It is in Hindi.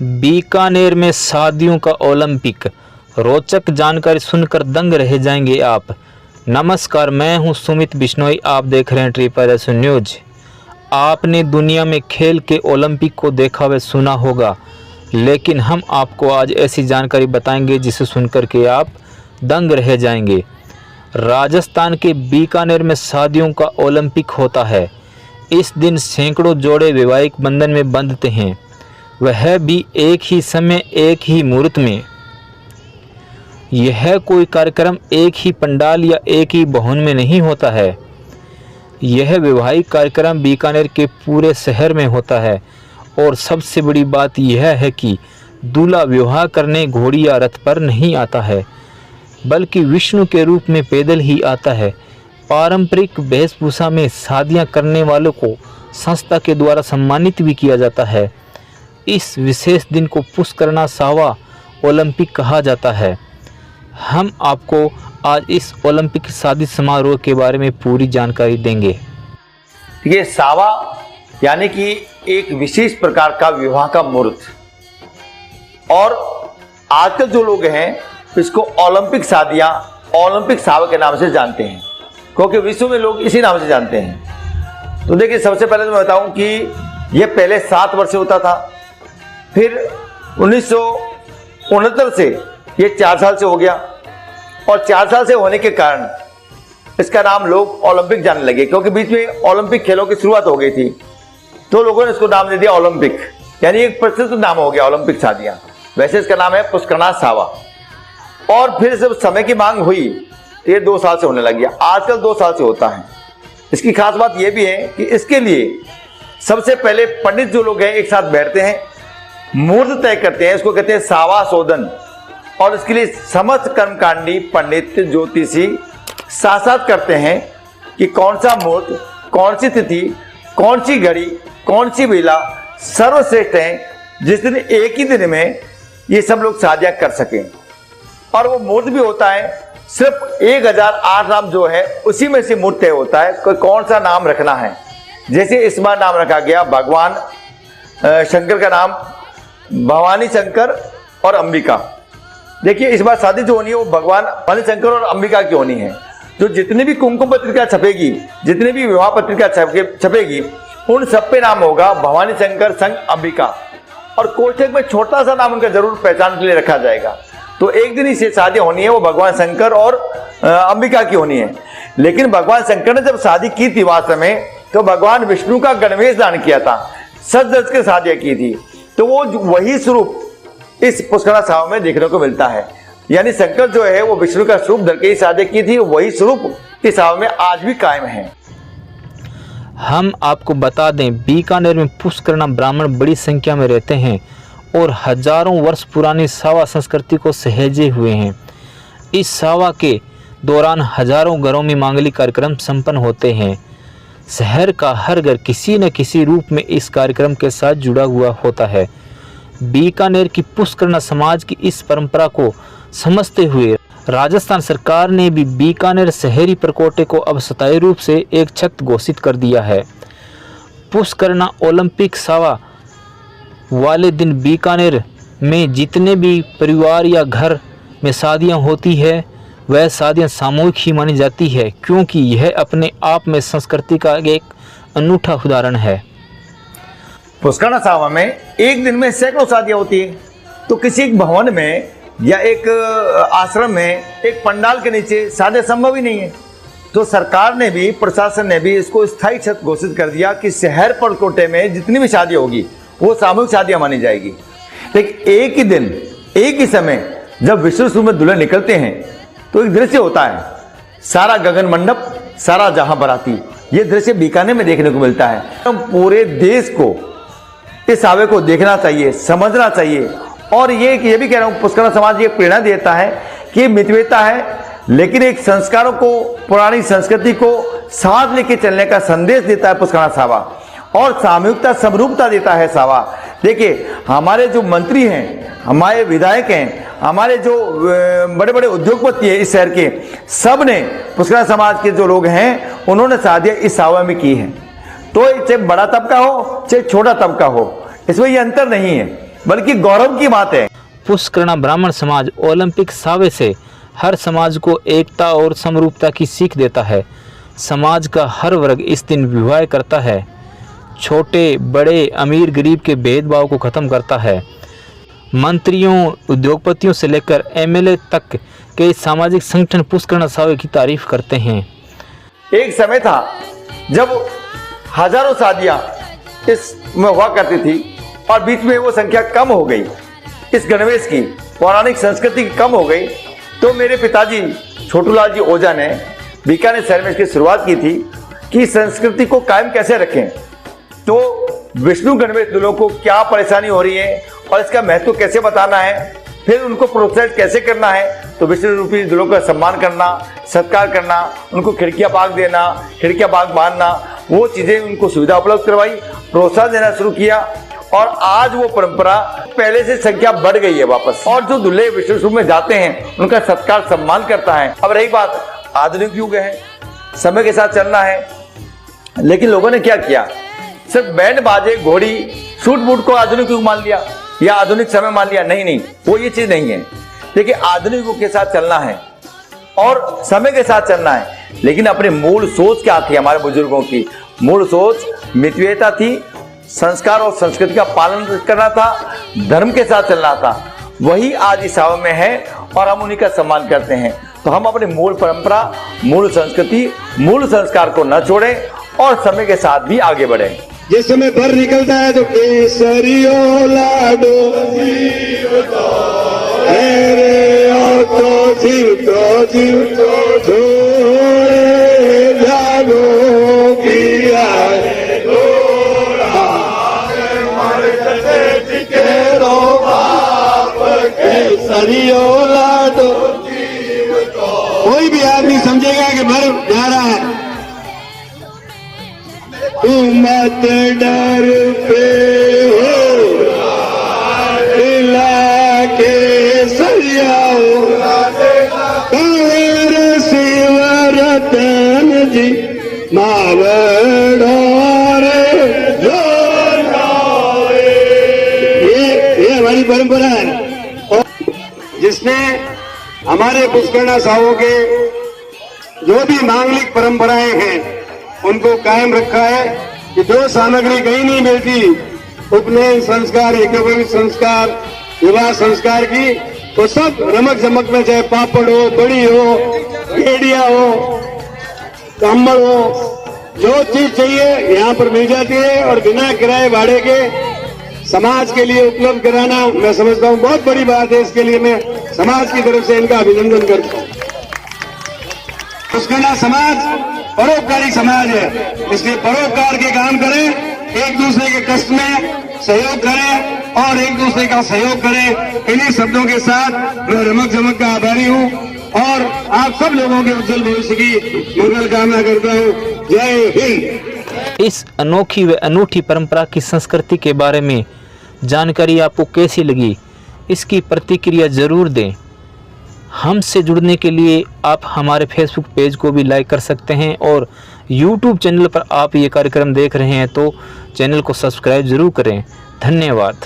बीकानेर में शादियों का ओलंपिक, रोचक जानकारी सुनकर दंग रह जाएंगे आप। नमस्कार, मैं हूं सुमित बिश्नोई, आप देख रहे हैं ट्रिपल एस न्यूज। आपने दुनिया में खेल के ओलंपिक को देखा व सुना होगा, लेकिन हम आपको आज ऐसी जानकारी बताएंगे जिसे सुनकर के आप दंग रह जाएंगे। राजस्थान के बीकानेर में शादियों का ओलंपिक होता है। इस दिन सैकड़ों जोड़े वैवाहिक बंधन में बंधते हैं, वह भी एक ही समय एक ही मुहूर्त में। यह कोई कार्यक्रम एक ही पंडाल या एक ही भवन में नहीं होता है। यह वैवाहिक कार्यक्रम बीकानेर के पूरे शहर में होता है। और सबसे बड़ी बात यह है कि दूल्हा विवाह करने घोड़ी या रथ पर नहीं आता है, बल्कि विष्णु के रूप में पैदल ही आता है। पारंपरिक वेशभूषा में शादियां करने वालों को संस्था के द्वारा सम्मानित भी किया जाता है। इस विशेष दिन को पुष्करना सावा ओलंपिक कहा जाता है। हम आपको आज इस ओलंपिक शादी समारोह के बारे में पूरी जानकारी देंगे। ये सावा यानी कि एक विशेष प्रकार का विवाह का मुहूर्त, और आजकल जो लोग हैं इसको ओलंपिक शादियां ओलंपिक सावा के नाम से जानते हैं, क्योंकि विश्व में लोग इसी नाम से जानते हैं। तो देखिए, सबसे पहले तो मैं बताऊं कि ये पहले 7 वर्ष से होता था, फिर 1969 से ये 4 साल से हो गया, और 4 साल से होने के कारण इसका नाम लोग ओलंपिक जानने लगे, क्योंकि बीच में ओलंपिक खेलों की शुरुआत हो गई थी, तो लोगों ने इसको नाम दे दिया ओलंपिक, यानी एक प्रसिद्ध नाम हो गया ओलंपिक शादियां। वैसे इसका नाम है पुष्करना सावा। और फिर जब समय की मांग हुई तो ये 2 साल से होने लग गया। आजकल 2 साल से होता है। इसकी खास बात यह भी है कि इसके लिए सबसे पहले पंडित जो लोग हैं एक साथ बैठते हैं, मुहूर्त तय करते हैं, इसको कहते हैं सावा शोधन। और इसके लिए समस्त कर्मकांडी पंडित ज्योतिषी साथ साथ करते हैं कि कौन सा मुहूर्त, कौन सी तिथि, कौन सी घड़ी, कौन सी बेला सर्वश्रेष्ठ है, जिस दिन एक ही दिन में ये सब लोग शादियां कर सकें। और वो मुहूर्त भी होता है, सिर्फ 1008 नाम जो है उसी में से मुहूर्त तय होता है कोई कौन सा नाम रखना है। जैसे इस बार नाम रखा गया भगवान शंकर का नाम भवानी शंकर और अंबिका। देखिए, इस बार शादी जो होनी है वो भगवान भवानी शंकर और अंबिका की होनी है। जो जितनी भी कुमकुम पत्रिका छपेगी, जितनी भी विवाह पत्रिका छपेगी, उन सब पे नाम होगा भवानी शंकर संग अंबिका। और कोष्ठक में छोटा सा नाम उनका जरूर पहचान के लिए रखा जाएगा। तो एक दिन ही से शादी होनी है, वो भगवान शंकर और अंबिका की होनी है। लेकिन भगवान शंकर ने जब शादी की थी वास्तव में, तो भगवान विष्णु का गणवेश दान किया था, सज धज के शादियां की थी। तो वो वही स्वरूप इस पुष्करना सावा में देखने को मिलता है। यानी शंकर जो है वो विष्णु का स्वरूप धर के ही शादी की थी, वही स्वरूप इस सावा में आज भी कायम है। हम आपको बता दें, बीकानेर में पुष्करना ब्राह्मण बड़ी संख्या में रहते हैं और हजारों वर्ष पुरानी सावा संस्कृति को सहेजे हुए हैं। इस सावा के दौरान हजारों घरों में मांगलिक कार्यक्रम संपन्न होते हैं। शहर का हर घर किसी न किसी रूप में इस कार्यक्रम के साथ जुड़ा हुआ होता है। बीकानेर की पुष्करना समाज की इस परंपरा को समझते हुए राजस्थान सरकार ने भी बीकानेर शहरी प्रकोटे को अब स्थायी रूप से एक छत घोषित कर दिया है। पुष्करना ओलंपिक सावा वाले दिन बीकानेर में जितने भी परिवार या घर में शादियां होती है, वह शादियां सामूहिक ही मानी जाती है, क्योंकि यह अपने आप में संस्कृति का एक अनूठा उदाहरण है। पुष्करना सावा में एक दिन में सैकड़ों शादियां होती है। तो किसी एक भवन में या एक आश्रम में, एक पंडाल के नीचे शादियां संभव ही नहीं है। तो सरकार ने भी, प्रशासन ने भी इसको स्थायी छत घोषित कर दिया कि शहर परकोटे में जितनी भी शादी होगी वो सामूहिक शादियां मानी जाएगी। लेकिन एक ही दिन, एक ही समय जब विष्णु स्वरूप में दुल्हन निकलते हैं तो एक दृश्य होता है, सारा गगन मंडप, सारा जहां बराती। ये दृश्य बीकानेर में देखने को मिलता है। तो पूरे देश को इस सावे को देखना चाहिए, समझना चाहिए। और ये भी कह रहा हूं, पुष्करना समाज ये प्रेरणा देता है कि मितव्ययिता है, लेकिन एक संस्कारों को, पुरानी संस्कृति को साथ लेके चलने का संदेश देता है पुष्करना सावा, और सामूहिकता, समरूपता देता है सावा। देखिए, हमारे जो मंत्री हैं, हमारे विधायक हैं, हमारे जो बड़े बड़े उद्योगपति हैं इस शहर के, सब ने पुष्करना समाज के जो लोग हैं उन्होंने शादियां इस सावा में की हैं। तो चाहे बड़ा तबका हो चाहे छोटा तबका हो, इसमें ये अंतर नहीं है। बल्कि गौरव की बात है। पुष्करणा ब्राह्मण समाज ओलंपिक सावे से हर समाज को एकता और समरूपता की सीख देता है। समाज का हर वर्ग इस दिन विवाह करता है, छोटे बड़े अमीर गरीब के भेदभाव को खत्म करता है। मंत्रियों उद्योगपतियों से लेकर एमएलए तक के सामाजिक संगठन पुष्करणा सावे की तारीफ करते हैं। एक समय था जब हजारों शादियां इसमें हुआ करती थी और बीच में वो संख्या कम हो गई, इस गणवेश की पौराणिक संस्कृति की कम हो गई। तो मेरे पिताजी छोटूलाल जी ओझा ने बीकानेर शहर में इसकी शुरुआत की थी कि संस्कृति को कायम कैसे रखें। तो विष्णु गणवेश दुल्हों को क्या परेशानी हो रही है और इसका महत्व कैसे बताना है, फिर उनको प्रोत्साहित कैसे करना है। तो विष्णु रूपी दुल्हों का सम्मान करना, सत्कार करना, उनको खिड़कियां बाग देना, खिड़कियां बाग बांधना, वो चीजें उनको सुविधा उपलब्ध करवाई, प्रोत्साहन देना शुरू किया और आज वो परंपरा पहले से संख्या बढ़ गई है वापस। और जो दूल्हे विष्णु रूप में जाते हैं उनका सत्कार सम्मान करता है। अब रही बात आधुनिक युग है, समय के साथ चलना है, लेकिन लोगों ने क्या किया, सिर्फ बैंड बाजे घोड़ी सूट बूट को आधुनिक युग मान लिया या आधुनिक समय मान लिया। नहीं, वो ये चीज नहीं है। देखिए, आधुनिक युग के साथ चलना है और समय के साथ चलना है, लेकिन अपने मूल सोच क्या थी। हमारे बुजुर्गों की मूल सोच मितव्ययता थी, संस्कार और संस्कृति का पालन करना था, धर्म के साथ चलना था। वही आज इस सावन में है और हम उन्हीं का सम्मान करते हैं। तो हम अपने मूल परंपरा, मूल संस्कृति, मूल संस्कार को न छोड़ें और समय के साथ भी आगे बढ़ें। जिस समय भर निकलता है तो केसरियो लाडो जीव तो छोड़े जागो किया केसरियो लाडो। कोई भी आदमी समझेगा कि भर जा रहा है। तू मत डर पे हो दिला के सरियाओ कंवर शिवरतन जी मावड़ो ये हमारी परंपरा है। और जिसने हमारे पुष्करणा सावों के जो भी मांगलिक परंपराएं हैं उनको कायम रखा है कि जो सामग्री कहीं नहीं मिलती, उपनयन संस्कार, यज्ञोपवीत संस्कार, विवाह संस्कार की, तो सब रमक जमक में, चाहे पापड़ हो, बड़ी हो, गेड़िया हो, कंबल हो, जो चीज चाहिए यहाँ पर मिल जाती है। और बिना किराए भाड़े के समाज के लिए उपलब्ध कराना, मैं समझता हूँ बहुत बड़ी बात है। इसके लिए मैं समाज की तरफ से इनका अभिनंदन करता हूँ। पुष्करणा समाज परोपकारी समाज है, इसलिए परोपकार के काम करें, एक दूसरे के कष्ट में सहयोग करें और एक दूसरे का सहयोग करें। इन्हीं शब्दों के साथ मैं रमक जमक का आभारी हूँ और आप सब लोगों के उज्जवल भविष्य की मंगल कामना करता हूँ। जय हिंद। इस अनोखी व अनूठी परंपरा की संस्कृति के बारे में जानकारी आपको कैसी लगी, इसकी प्रतिक्रिया जरूर दें। हमसे जुड़ने के लिए आप हमारे फेसबुक पेज को भी लाइक कर सकते हैं और यूट्यूब चैनल पर आप ये कार्यक्रम देख रहे हैं तो चैनल को सब्सक्राइब जरूर करें। धन्यवाद।